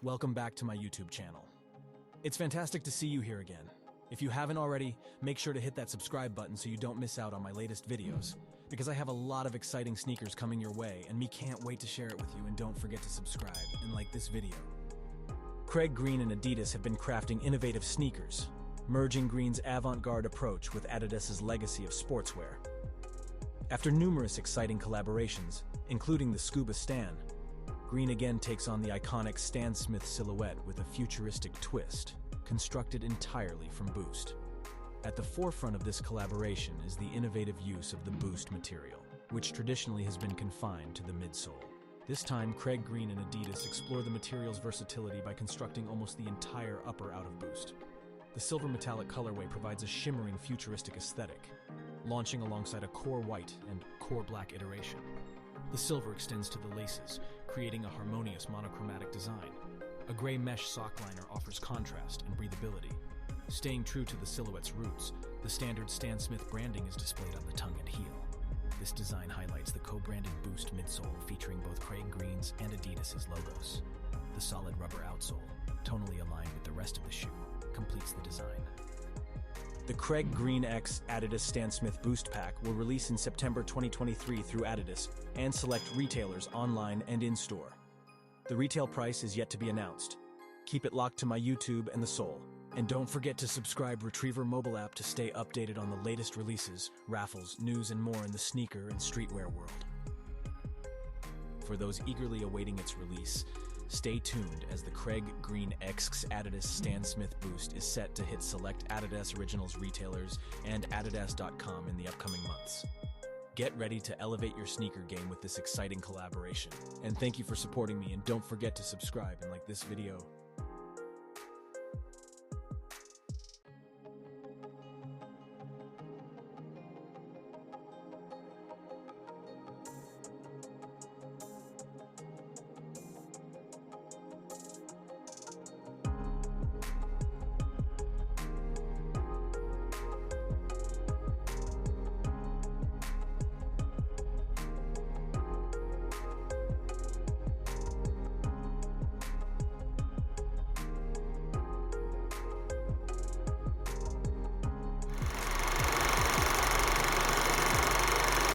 Welcome back to my YouTube channel. It's fantastic to see you here again. If you haven't already, make sure to hit that subscribe button so you don't miss out on my latest videos, because I have a lot of exciting sneakers coming your way and me can't wait to share it with you. And don't forget to subscribe and like this video. Craig Green and Adidas have been crafting innovative sneakers, merging Green's avant-garde approach with Adidas's legacy of sportswear. After numerous exciting collaborations, including the Scuba Stan, Green again takes on the iconic Stan Smith silhouette with a futuristic twist, constructed entirely from BOSST. At the forefront of this collaboration is the innovative use of the BOSST material, which traditionally has been confined to the midsole. This time, Craig Green and Adidas explore the material's versatility by constructing almost the entire upper out of BOSST. The silver metallic colorway provides a shimmering futuristic aesthetic, launching alongside a core white and core black iteration. The silver extends to the laces, creating a harmonious monochromatic design. A gray mesh sock liner offers contrast and breathability. Staying true to the silhouette's roots, the standard Stan Smith branding is displayed on the tongue and heel. This design highlights the co-branded BOSST midsole featuring both Craig Green's and Adidas's logos. The solid rubber outsole, tonally aligned with the rest of the shoe, completes the design. The Craig Green X Adidas Stan Smith Boost Pack will release in September 2023 through Adidas and select retailers online and in-store. The retail price is yet to be announced. Keep it locked to my YouTube and the sole. And don't forget to subscribe Retriever mobile app to stay updated on the latest releases, raffles, news, and more in the sneaker and streetwear world. For those eagerly awaiting its release, stay tuned as the Craig Green X Adidas Stan Smith Boost is set to hit select Adidas Originals retailers and adidas.com in the upcoming months. Get ready to elevate your sneaker game with this exciting collaboration. And thank you for supporting me, and don't forget to subscribe and like this video.